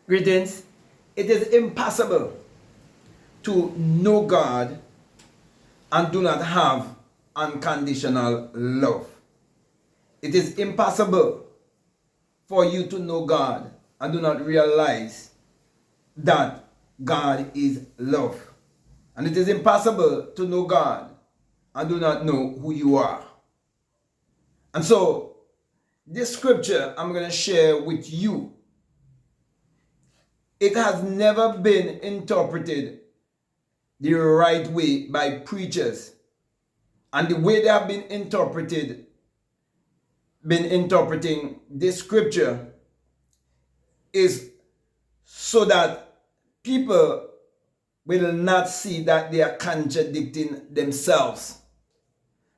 Greetings. It is impossible to know God and do not have unconditional love. It is impossible for you to know God and do not realize that God is love. And it is impossible to know God and do not know who you are. And so, this scripture I'm going to share with you, it has never been interpreted the right way by preachers. And the way they have been interpreting this scripture is so that people will not see that they are contradicting themselves.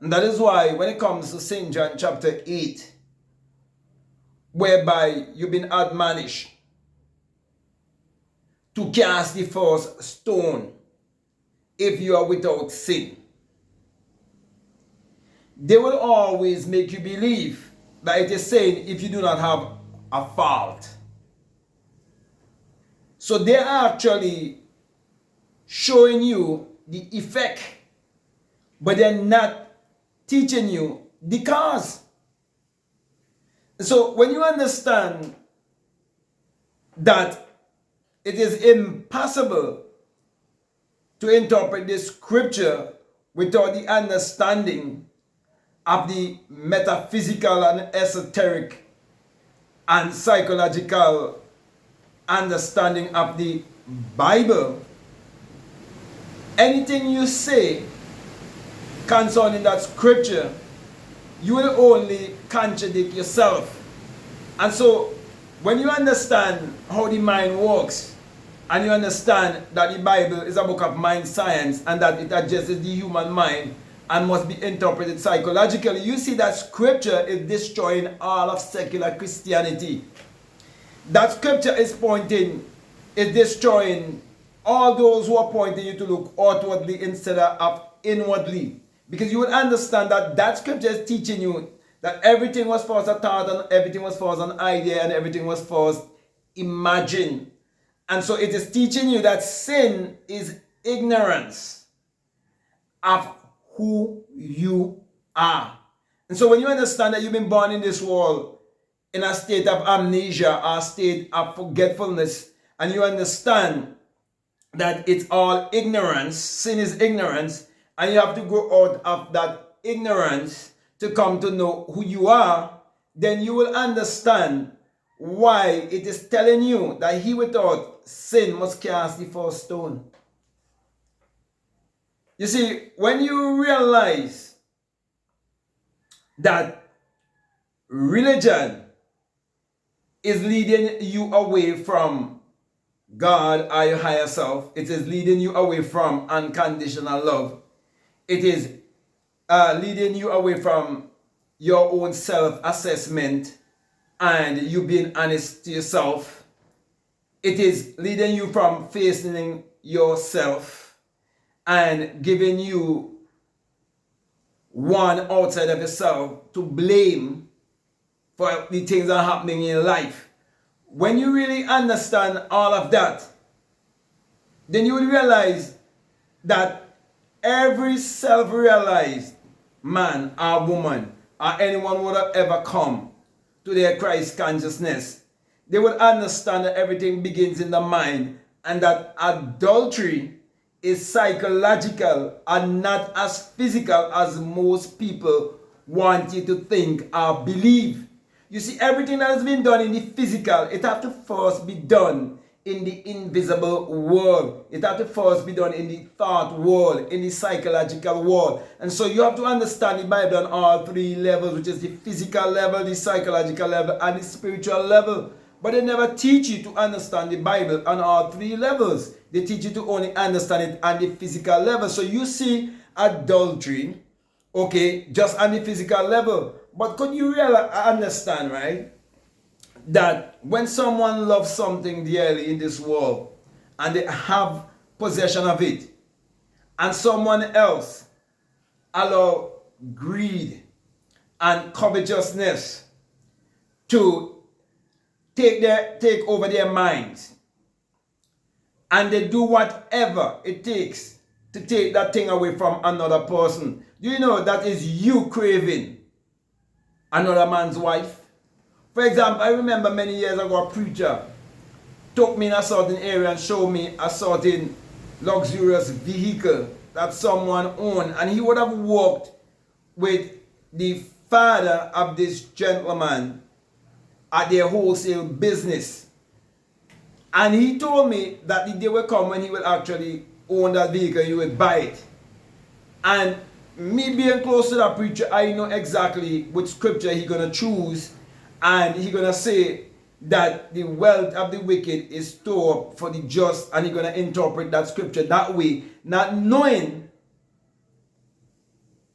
And that is why when it comes to St. John chapter 8, whereby you've been admonished to cast the first stone if you are without sin, they will always make you believe that it is saying if you do not have a fault. So they are actually showing you the effect, but they're not teaching you the cause. So when you understand that it is impossible to interpret this scripture without the understanding of the metaphysical and esoteric and psychological understanding of the Bible, anything you say concerning that scripture, you will only contradict yourself. And so, when you understand how the mind works, and you understand that the Bible is a book of mind science, and that it addresses the human mind and must be interpreted psychologically, you see that scripture is destroying all of secular Christianity. That scripture is destroying all those who are pointing you to look outwardly instead of inwardly. Because you will understand that that scripture is teaching you that everything was first a thought, and everything was first an idea, and everything was first imagined. And so it is teaching you that sin is ignorance of who you are. And so when you understand that you've been born in this world in a state of amnesia or a state of forgetfulness, and you understand that it's all ignorance, sin is ignorance, and you have to go out of that ignorance to come to know who you are, then you will understand why it is telling you that he without sin must cast the first stone. You see, when you realize that religion is leading you away from God or your higher self, it is leading you away from unconditional love, it is leading you away from your own self-assessment and you being honest to yourself, it is leading you from facing yourself and giving you one outside of yourself to blame for the things that are happening in your life. When you really understand all of that, then you will realize that every self-realized man or woman or anyone would have ever come to their Christ consciousness, they would understand that everything begins in the mind, and that adultery is psychological and not as physical as most people want you to think or believe. You see, everything that has been done in the physical, it has to first be done in the invisible world. It has to first be done in the thought world, in the psychological world. And so you have to understand the Bible on all three levels, which is the physical level, the psychological level, and the spiritual level. But they never teach you to understand the Bible on all three levels. They teach you to only understand it on the physical level. So you see adultery, okay, just on the physical level. But could you really understand, right, that when someone loves something dearly in this world and they have possession of it, and someone else allow greed and covetousness to take over their minds, and they do whatever it takes to take that thing away from another person. Do you know that is you craving another man's wife? For example, I remember many years ago a preacher took me in a certain area and showed me a certain luxurious vehicle that someone owned, and he would have walked with the father of this gentleman at their wholesale business. And he told me that the day will come when he will actually own that vehicle, he will buy it. And me being close to that preacher, I know exactly which scripture he's going to choose, and he's going to say that the wealth of the wicked is stored up for the just, and he's going to interpret that scripture that way, not knowing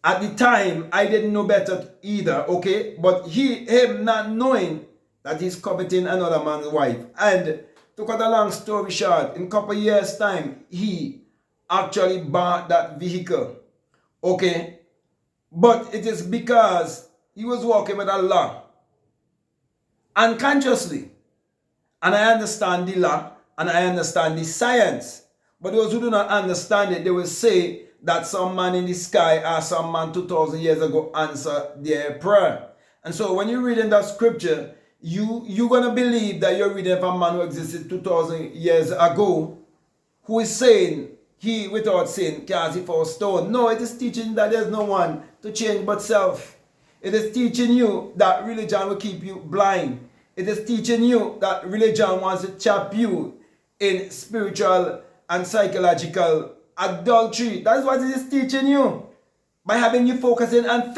at the time I didn't know better either, okay? But him not knowing that he's coveting another man's wife. And to cut a long story short, in a couple of years' time, he actually bought that vehicle, okay? But it is because he was walking with Allah unconsciously. And I understand the law, and I understand the science. But those who do not understand it, they will say that some man in the sky or some man 2,000 years ago answered their prayer. And so when you read in that scripture, you're going to believe that you're reading from a man who existed 2,000 years ago, who is saying, he without sin cast the first stone. No, it is teaching that there's no one to change but self. It is teaching you that religion will keep you blind. It is teaching you that religion wants to trap you in spiritual and psychological adultery. That is what it is teaching you. By having you focusing on the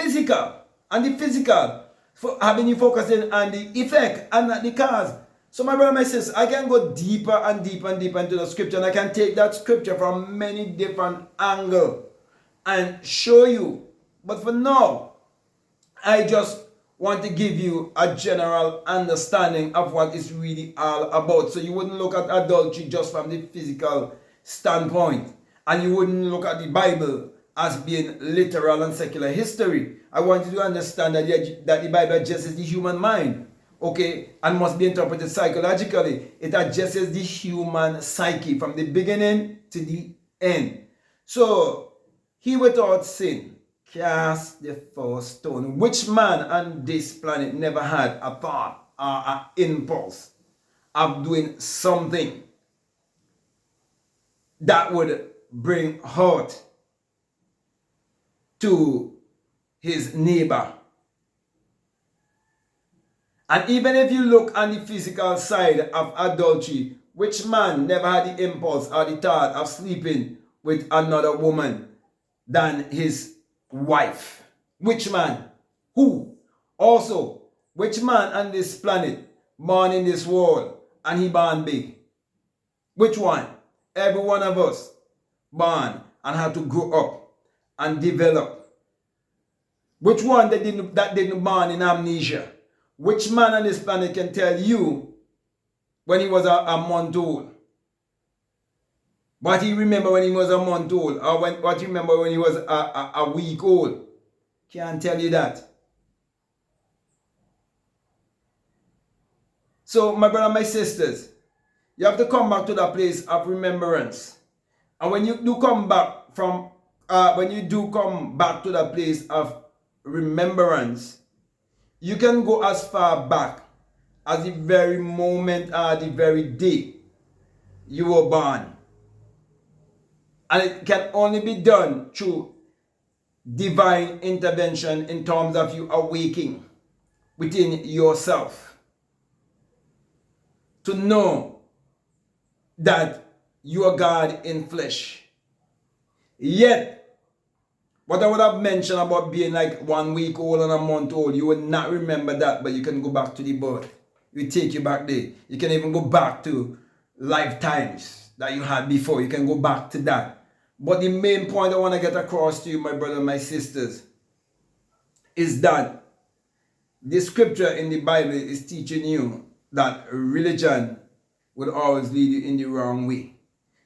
physical, for having you focusing on the effect and not the cause. So my brother, my sister, I can go deeper and deeper and deeper into the scripture, and I can take that scripture from many different angles and show you. But for now, I just want to give you a general understanding of what it's really all about. So you wouldn't look at adultery just from the physical standpoint, and you wouldn't look at the Bible as being literal and secular history. I want you to understand that the Bible addresses the human mind, okay, and must be interpreted psychologically. It addresses the human psyche from the beginning to the end. So, he without sin cast the first stone. Which man on this planet never had a thought or an impulse of doing something that would bring hurt to his neighbor? And even if you look on the physical side of adultery, which man never had the impulse or the thought of sleeping with another woman than his wife? Which man? Who? Also, which man on this planet born in this world and he born big? Which one? Every one of us born and had to grow up and develop. Which one that didn't born in amnesia? Which man on this planet can tell you when he was a month old what he remember when he was a month old, or what he remember when he was a week old? Can't tell you that. So my brother, my sisters, you have to come back to that place of remembrance. And when you do come back to that place of remembrance, you can go as far back as the very moment or the very day you were born. And it can only be done through divine intervention in terms of you awaking within yourself to know that you are God in flesh. Yet, what I would have mentioned about being like 1 week old and a month old, you would not remember that, but you can go back to the birth. We take you back there. You can even go back to lifetimes that you had before. You can go back to that. But the main point I want to get across to you, my brothers and my sisters, is that the scripture in the Bible is teaching you that religion will always lead you in the wrong way.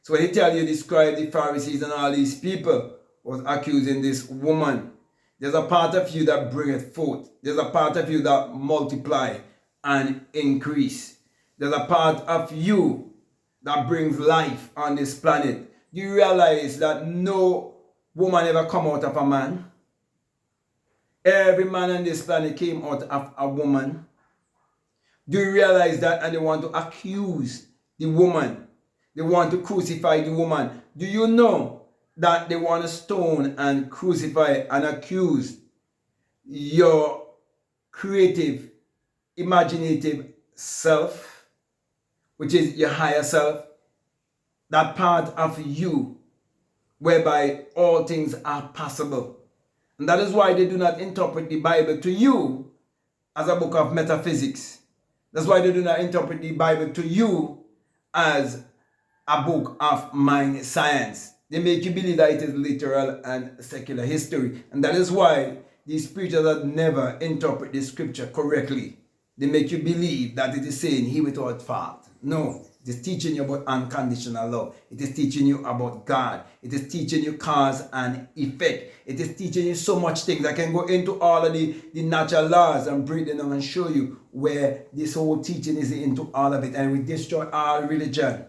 So when he tell you, describe the Pharisees and all these people was accusing this woman, there's a part of you that bringeth forth. There's a part of you that multiply and increase. There's a part of you that brings life on this planet. Do you realize that no woman ever come out of a man? Every man on this planet came out of a woman. Do you realize that? And they want to accuse the woman. They want to crucify the woman. Do you know that they want to stone and crucify and accuse your creative, imaginative self, which is your higher self, that part of you whereby all things are possible. And that is why they do not interpret the Bible to you as a book of metaphysics. That's why they do not interpret the Bible to you as a book of mind science. They make you believe that it is literal and secular history. And that is why these preachers that never interpret the scripture correctly, they make you believe that it is saying he without fault. No, it is teaching you about unconditional love. It is teaching you about God. It is teaching you cause and effect. It is teaching you so much things. I can go into all of the natural laws and break them down and show you where this whole teaching is into all of it. And we destroy all religion.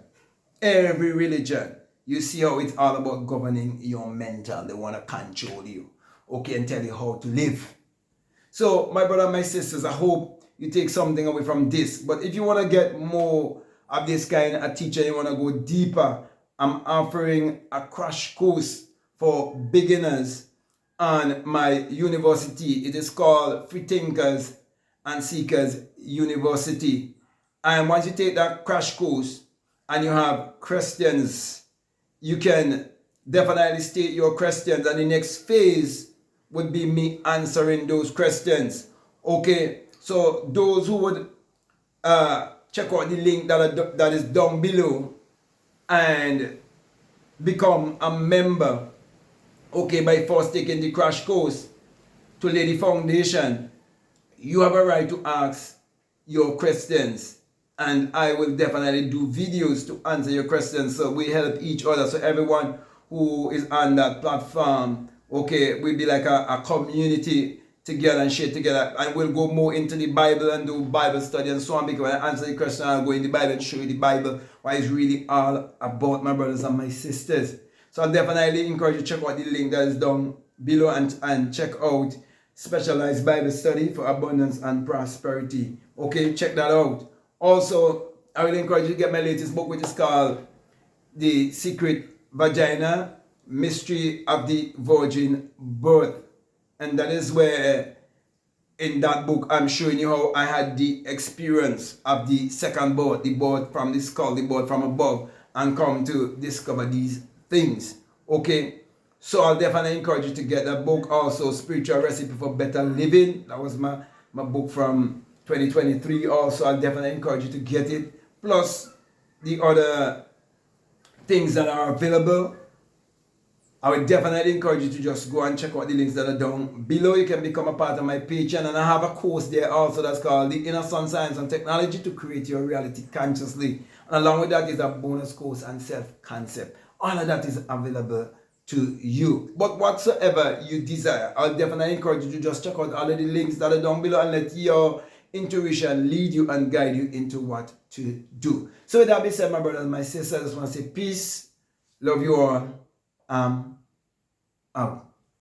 Every religion. You see how it's all about governing your mental. They want to control you. Okay, and tell you how to live. So, my brother and my sisters, I hope you take something away from this. But if you want to get more of this kind of teaching, you want to go deeper, I'm offering a crash course for beginners on my university. It is called Free Thinkers and Seekers University. And once you take that crash course and you have questions, you can definitely state your questions, and the next phase would be me answering those questions. Okay, so those who would check out the link that is down below and become a member, okay, by first taking the crash course to lay the foundation, you have a right to ask your questions, and I will definitely do videos to answer your questions, so we help each other. So everyone who is on that platform, okay, we'll be like a community together and share together, and we'll go more into the Bible and do Bible study and so on, because when I answer the question, I'll go in the Bible and show you the Bible, what it's really all about, my brothers and my sisters. So I definitely encourage you to check out the link that is down below and check out Specialized Bible Study for Abundance and Prosperity. Okay, check that out. Also, I will encourage you to get my latest book, which is called The Secret Vagina, Mystery of the Virgin Birth. And that is where, in that book, I'm showing you how I had the experience of the second birth, the birth from the skull, the birth from above, and come to discover these things. Okay, so I'll definitely encourage you to get that book. Also, Spiritual Recipe for Better Living. That was my book from 2023. Also, I'll definitely encourage you to get it. Plus, the other things that are available. I would definitely encourage you to just go and check out the links that are down below. You can become a part of my Patreon, and I have a course there also that's called The Inner Sun Science and Technology to Create Your Reality Consciously. And along with that is a bonus course on self-concept. All of that is available to you. But whatsoever you desire, I'll definitely encourage you to just check out all of the links that are down below and let your intuition lead you and guide you into what to do. So with that being said, my brothers and my sisters, I just want to say peace, love you all. Out.